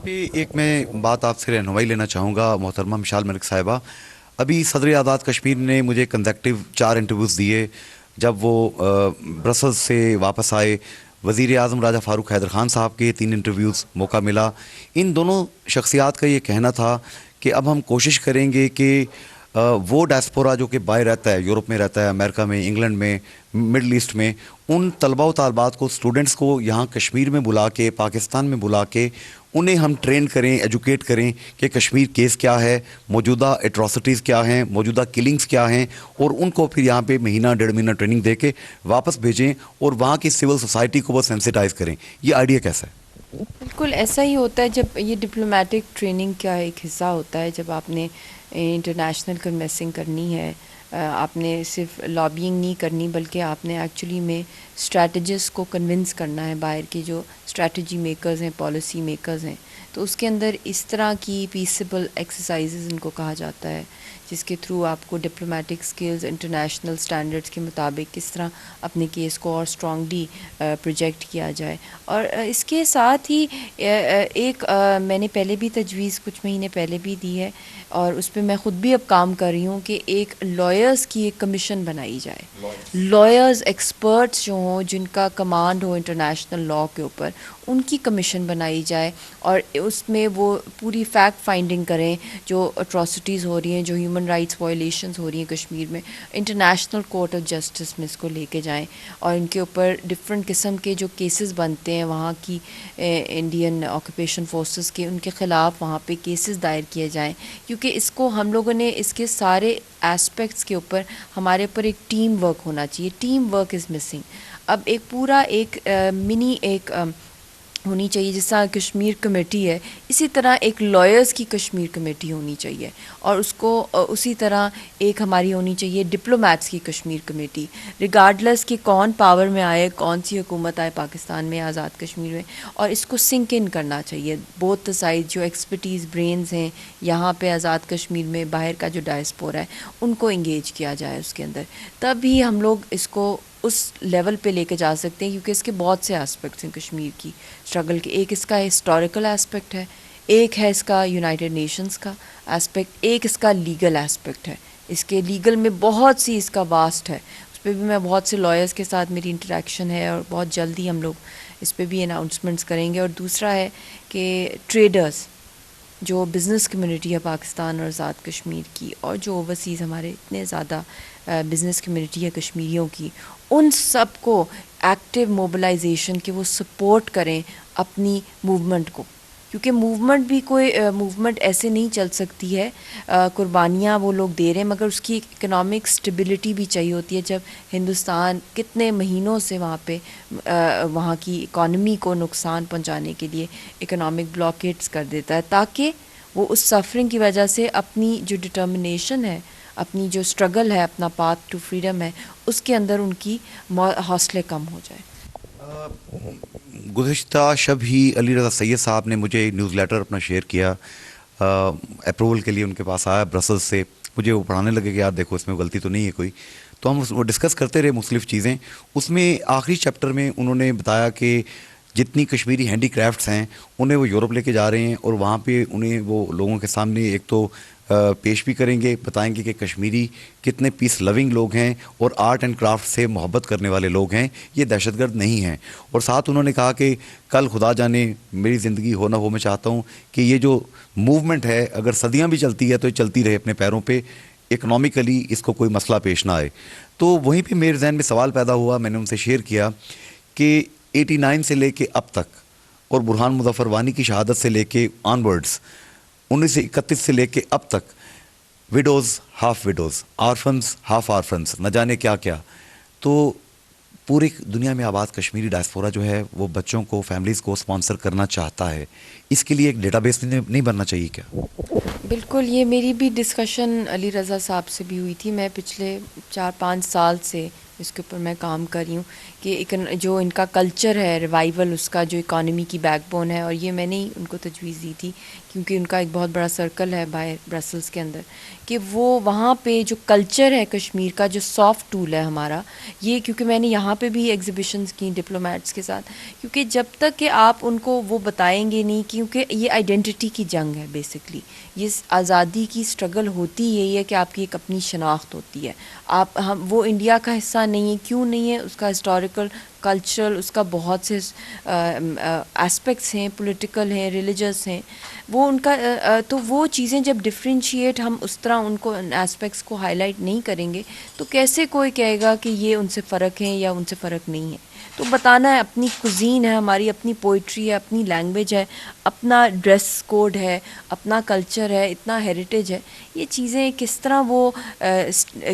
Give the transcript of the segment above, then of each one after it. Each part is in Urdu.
پہ ایک میں بات آپ سے رہنمائی لینا چاہوں گا محترمہ مشال ملک صاحبہ. ابھی صدر آزاد کشمیر نے مجھے کنزیکٹیو 4 انٹرویوز دیے جب وہ برسلز سے واپس آئے. وزیر اعظم راجہ فاروق حیدر خان صاحب کے 3 انٹرویوز موقع ملا. ان دونوں شخصیات کا یہ کہنا تھا کہ اب ہم کوشش کریں گے کہ وہ ڈائسپورا جو کہ باہر رہتا ہے، یورپ میں رہتا ہے، امریکہ میں، انگلینڈ میں، مڈل ایسٹ میں، ان طلباء و طالبات کو، اسٹوڈنٹس کو یہاں کشمیر میں بلا کے، پاکستان میں بلا کے انہیں ہم ٹرین کریں، ایجوکیٹ کریں کہ کشمیر کیس کیا ہے، موجودہ ایٹراسٹیز کیا ہیں، موجودہ کلنگز کیا ہیں، اور ان کو پھر یہاں پہ مہینہ 1.5 مہینہ ٹریننگ دے کے واپس بھیجیں اور وہاں کی سول سوسائٹی کو وہ سینسیٹائز کریں. یہ آئیڈیا کیسا ہے؟ بالکل ایسا ہی ہوتا ہے. جب یہ ڈپلومیٹک ٹریننگ کا ایک حصہ ہوتا ہے، جب آپ نے انٹرنیشنل کنوینسنگ کرنی ہے، آپ نے صرف لابینگ نہیں کرنی بلکہ آپ نے ایکچولی میں اسٹریٹجسٹ کو کنونس کرنا ہے، باہر کے جو اسٹریٹجی میکرز ہیں، پالیسی میکرز ہیں. تو اس کے اندر اس طرح کی پیسیبل ایکسرسائزز ان کو کہا جاتا ہے، جس کے تھرو آپ کو ڈپلومیٹک سکلز انٹرنیشنل سٹینڈرڈز کے مطابق کس طرح اپنے کیس کو اور اسٹرانگلی پروجیکٹ کیا جائے. اور اس کے ساتھ ہی ایک میں نے پہلے بھی تجویز کچھ مہینے پہلے بھی دی ہے، اور اس پہ میں خود بھی اب کام کر رہی ہوں کہ ایک لائرز کی ایک کمیشن بنائی جائے. لائرز ایکسپرٹس جو ہوں، جن کا کمانڈ ہو انٹرنیشنل لاء کے اوپر، ان کی کمیشن بنائی جائے، اور اس میں وہ پوری فیکٹ فائنڈنگ کریں جو اٹراسٹیز ہو رہی ہیں، جو ہیومن رائٹس وائلیشنز ہو رہی ہیں کشمیر میں. انٹرنیشنل کورٹ آف جسٹس میں اس کو لے کے جائیں، اور ان کے اوپر ڈفرینٹ قسم کے جو کیسز بنتے ہیں وہاں کی انڈین آکوپیشن فورسز کے، ان کے خلاف وہاں پہ کیسز دائر کیے جائیں. کیونکہ اس کو ہم لوگوں نے اس کے سارے اسپیکٹس کے اوپر ہمارے اوپر ایک ٹیم ورک ہونا چاہیے. Team work is missing. اب ایک پورا ایک منی ایک ہونی چاہیے، جس طرح کشمیر کمیٹی ہے اسی طرح ایک لائرز کی کشمیر کمیٹی ہونی چاہیے، اور اس کو اسی طرح ایک ہماری ہونی چاہیے ڈپلومیٹس کی کشمیر کمیٹی. ریگارڈلیس کہ کون پاور میں آئے، کون سی حکومت آئے پاکستان میں، آزاد کشمیر میں، اور اس کو سنک ان کرنا چاہیے. بوتھ سائڈ جو ایکسپرٹیز برینز ہیں یہاں پہ آزاد کشمیر میں، باہر کا جو ڈائسپورا ہے، ان کو انگیج کیا جائے اس کے اندر. تب ہی ہم لوگ اس کو اس لیول پہ لے کے جا سکتے ہیں، کیونکہ اس کے بہت سے اسپیکٹس ہیں کشمیر کی اسٹرگل کے. ایک اس کا ہسٹوریکل اسپیکٹ ہے، ایک ہے اس کا یونائٹڈ نیشنز کا اسپیکٹ، ایک اس کا لیگل اسپیکٹ ہے. اس کے لیگل میں بہت سی اس کا واسٹ ہے. اس پہ بھی میں بہت سے لائرز کے ساتھ میری انٹریکشن ہے، اور بہت جلدی ہم لوگ اس پہ بھی اناؤنسمنٹس کریں گے. اور دوسرا ہے کہ ٹریڈرز، جو بزنس کمیونٹی ہے پاکستان اور آزاد کشمیر کی، اور جو اوورسیز ہمارے اتنے زیادہ بزنس کمیونٹی ہے کشمیریوں کی، ان سب کو ایکٹیو موبلائزیشن کے وہ سپورٹ کریں اپنی موومنٹ کو. کیونکہ موومنٹ بھی کوئی موومنٹ ایسے نہیں چل سکتی ہے. قربانیاں وہ لوگ دے رہے ہیں، مگر اس کی اکنامک سٹیبلٹی بھی چاہیے ہوتی ہے. جب ہندوستان کتنے مہینوں سے وہاں پہ وہاں کی اکانومی کو نقصان پہنچانے کے لیے اکنامک بلاکیٹس کر دیتا ہے، تاکہ وہ اس سفرنگ کی وجہ سے اپنی جو ڈٹرمنیشن ہے، اپنی جو اسٹرگل ہے، اپنا پاتھ ٹو فریڈم ہے، اس کے اندر ان کی حوصلے کم ہو جائے. گزشتہ شب ہی علی رضا سید صاحب نے مجھے نیوز لیٹر اپنا شیئر کیا، اپروول کے لیے ان کے پاس آیا برسلز سے. مجھے وہ پڑھانے لگے کہ یار دیکھو اس میں غلطی تو نہیں ہے کوئی. تو ہم وہ ڈسکس کرتے رہے مختلف چیزیں. اس میں آخری چیپٹر میں انہوں نے بتایا کہ جتنی کشمیری ہینڈی کرافٹس ہیں انہیں وہ یورپ لے کے جا رہے ہیں، اور وہاں پہ انہیں وہ لوگوں کے سامنے ایک تو پیش بھی کریں گے، بتائیں گے کہ کشمیری کتنے پیس لونگ لوگ ہیں اور آرٹ اینڈ کرافٹ سے محبت کرنے والے لوگ ہیں، یہ دہشت گرد نہیں ہیں. اور ساتھ انہوں نے کہا کہ کل خدا جانے میری زندگی ہو نہ ہو، میں چاہتا ہوں کہ یہ جو موومنٹ ہے اگر صدیاں بھی چلتی ہے تو یہ چلتی رہے اپنے پیروں پہ، اکنامکلی اس کو کوئی مسئلہ پیش نہ آئے. تو وہیں پہ میرے ذہن میں سوال پیدا ہوا، میں نے ان سے شیئر کیا کہ 89 سے لے کے اب تک، اور برہان مظفر وانی کی شہادت سے لے کے آن ورڈز 1931 سے لے کے اب تک، widows half widows, orphans half orphans, نہ جانے کیا کیا. تو پوری دنیا میں آباد کشمیری ڈائسپورا جو ہے وہ بچوں کو، فیملیز کو اسپانسر کرنا چاہتا ہے. اس کے لیے ایک ڈیٹا بیس نہیں بننا چاہیے کیا؟ بالکل، یہ میری بھی ڈسکشن علی رضا صاحب سے بھی ہوئی تھی. میں پچھلے 4-5 سال سے جس کے اوپر میں کام کر رہی ہوں کہ جو ان کا کلچر ہے ریوائول، اس کا جو اکانومی کی بیک بون ہے، اور یہ میں نے ہی ان کو تجویز دی تھی کیونکہ ان کا ایک بہت بڑا سرکل ہے باہر برسلز کے اندر، کہ وہ وہاں پہ جو کلچر ہے کشمیر کا، جو سافٹ ٹول ہے ہمارا یہ، کیونکہ میں نے یہاں پہ بھی ایگزیبیشنز کی ڈپلومیٹس کے ساتھ، کیونکہ جب تک کہ آپ ان کو وہ بتائیں گے نہیں، کیونکہ یہ آئیڈینٹی کی جنگ ہے بیسکلی، یہ آزادی کی اسٹرگل ہوتی یہی ہے کہ آپ کی ایک اپنی شناخت ہوتی ہے، وہ انڈیا کا حصہ نہیں ہے، کیوں نہیں ہے، اس کا ہسٹوریکل کلچرل، اس کا بہت سے اسپیکٹس ہیں، پولیٹیکل ہیں، ریلیجس ہیں، وہ ان کا تو وہ چیزیں جب ڈفرینشیٹ ہم اس طرح ان کو اسپیکٹس کو ہائی لائٹ نہیں کریں گے تو کیسے کوئی کہے گا کہ یہ ان سے فرق ہے یا ان سے فرق نہیں ہے. تو بتانا ہے اپنی کوزین ہے ہماری، اپنی پوئٹری ہے، اپنی لینگویج ہے، اپنا ڈریس کوڈ ہے، اپنا کلچر ہے، اتنا ہیریٹیج ہے، یہ چیزیں کس طرح وہ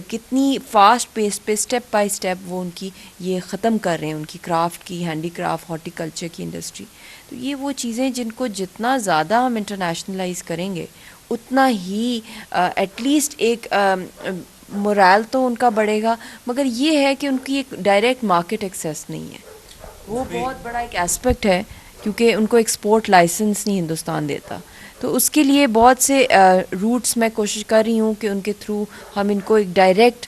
کتنی فاسٹ پیس پہ اسٹیپ بائی اسٹیپ وہ ان کی یہ ختم کر رہے ہیں، ان کی کرافٹ کی، ہینڈی کرافٹ، ہارٹی کلچر کی انڈسٹری. تو یہ وہ چیزیں جن کو جتنا زیادہ ہم انٹرنیشنلائز کریں گے اتنا ہی ایٹ لیسٹ ایک مورال تو ان کا بڑھے گا، مگر یہ ہے کہ ان کی ایک ڈائریکٹ مارکیٹ ایکسیس نہیں ہے. وہ بہت بڑا ایک اسپیکٹ ہے کیونکہ ان کو ایکسپورٹ لائسنس نہیں ہندوستان دیتا. تو اس کے لیے بہت سے روٹس میں کوشش کر رہی ہوں کہ ان کے تھرو ہم ان کو ایک ڈائریکٹ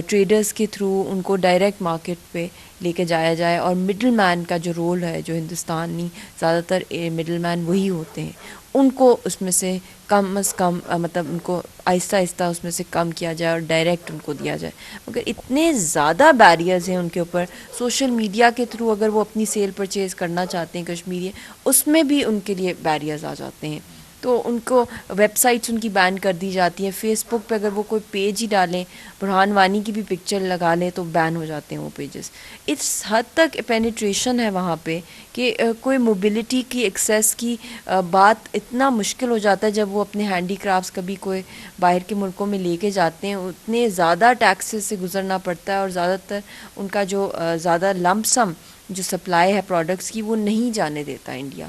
ٹریڈرز کے تھرو ان کو ڈائریکٹ مارکیٹ پہ لے کے جایا جائے. اور مڈل مین کا جو رول ہے، جو ہندوستانی زیادہ تر مڈل مین وہی ہوتے ہیں، ان کو اس میں سے کم از کم مطلب ان کو آہستہ آہستہ اس میں سے کم کیا جائے اور ڈائریکٹ ان کو دیا جائے. مگر اتنے زیادہ بیریئرز ہیں ان کے اوپر، سوشل میڈیا کے تھرو اگر وہ اپنی سیل پرچیز کرنا چاہتے ہیں کشمیری، اس میں بھی ان کے لیے بیریئرز آ جاتے ہیں. تو ان کو ویب سائٹس ان کی بین کر دی جاتی ہیں. فیس بک پہ اگر وہ کوئی پیج ہی ڈالیں، برہان وانی کی بھی پکچر لگا لیں تو بین ہو جاتے ہیں وہ پیجز. اس حد تک پینیٹریشن ہے وہاں پہ کہ کوئی موبلٹی کی ایکسیس کی بات اتنا مشکل ہو جاتا ہے جب وہ اپنے ہینڈی کرافٹس کبھی کوئی باہر کے ملکوں میں لے کے جاتے ہیں. اتنے زیادہ ٹیکسز سے گزرنا پڑتا ہے اور زیادہ تر ان کا جو زیادہ لمپ سم جو سپلائی ہے پروڈکٹس کی وہ نہیں جانے دیتا انڈیا.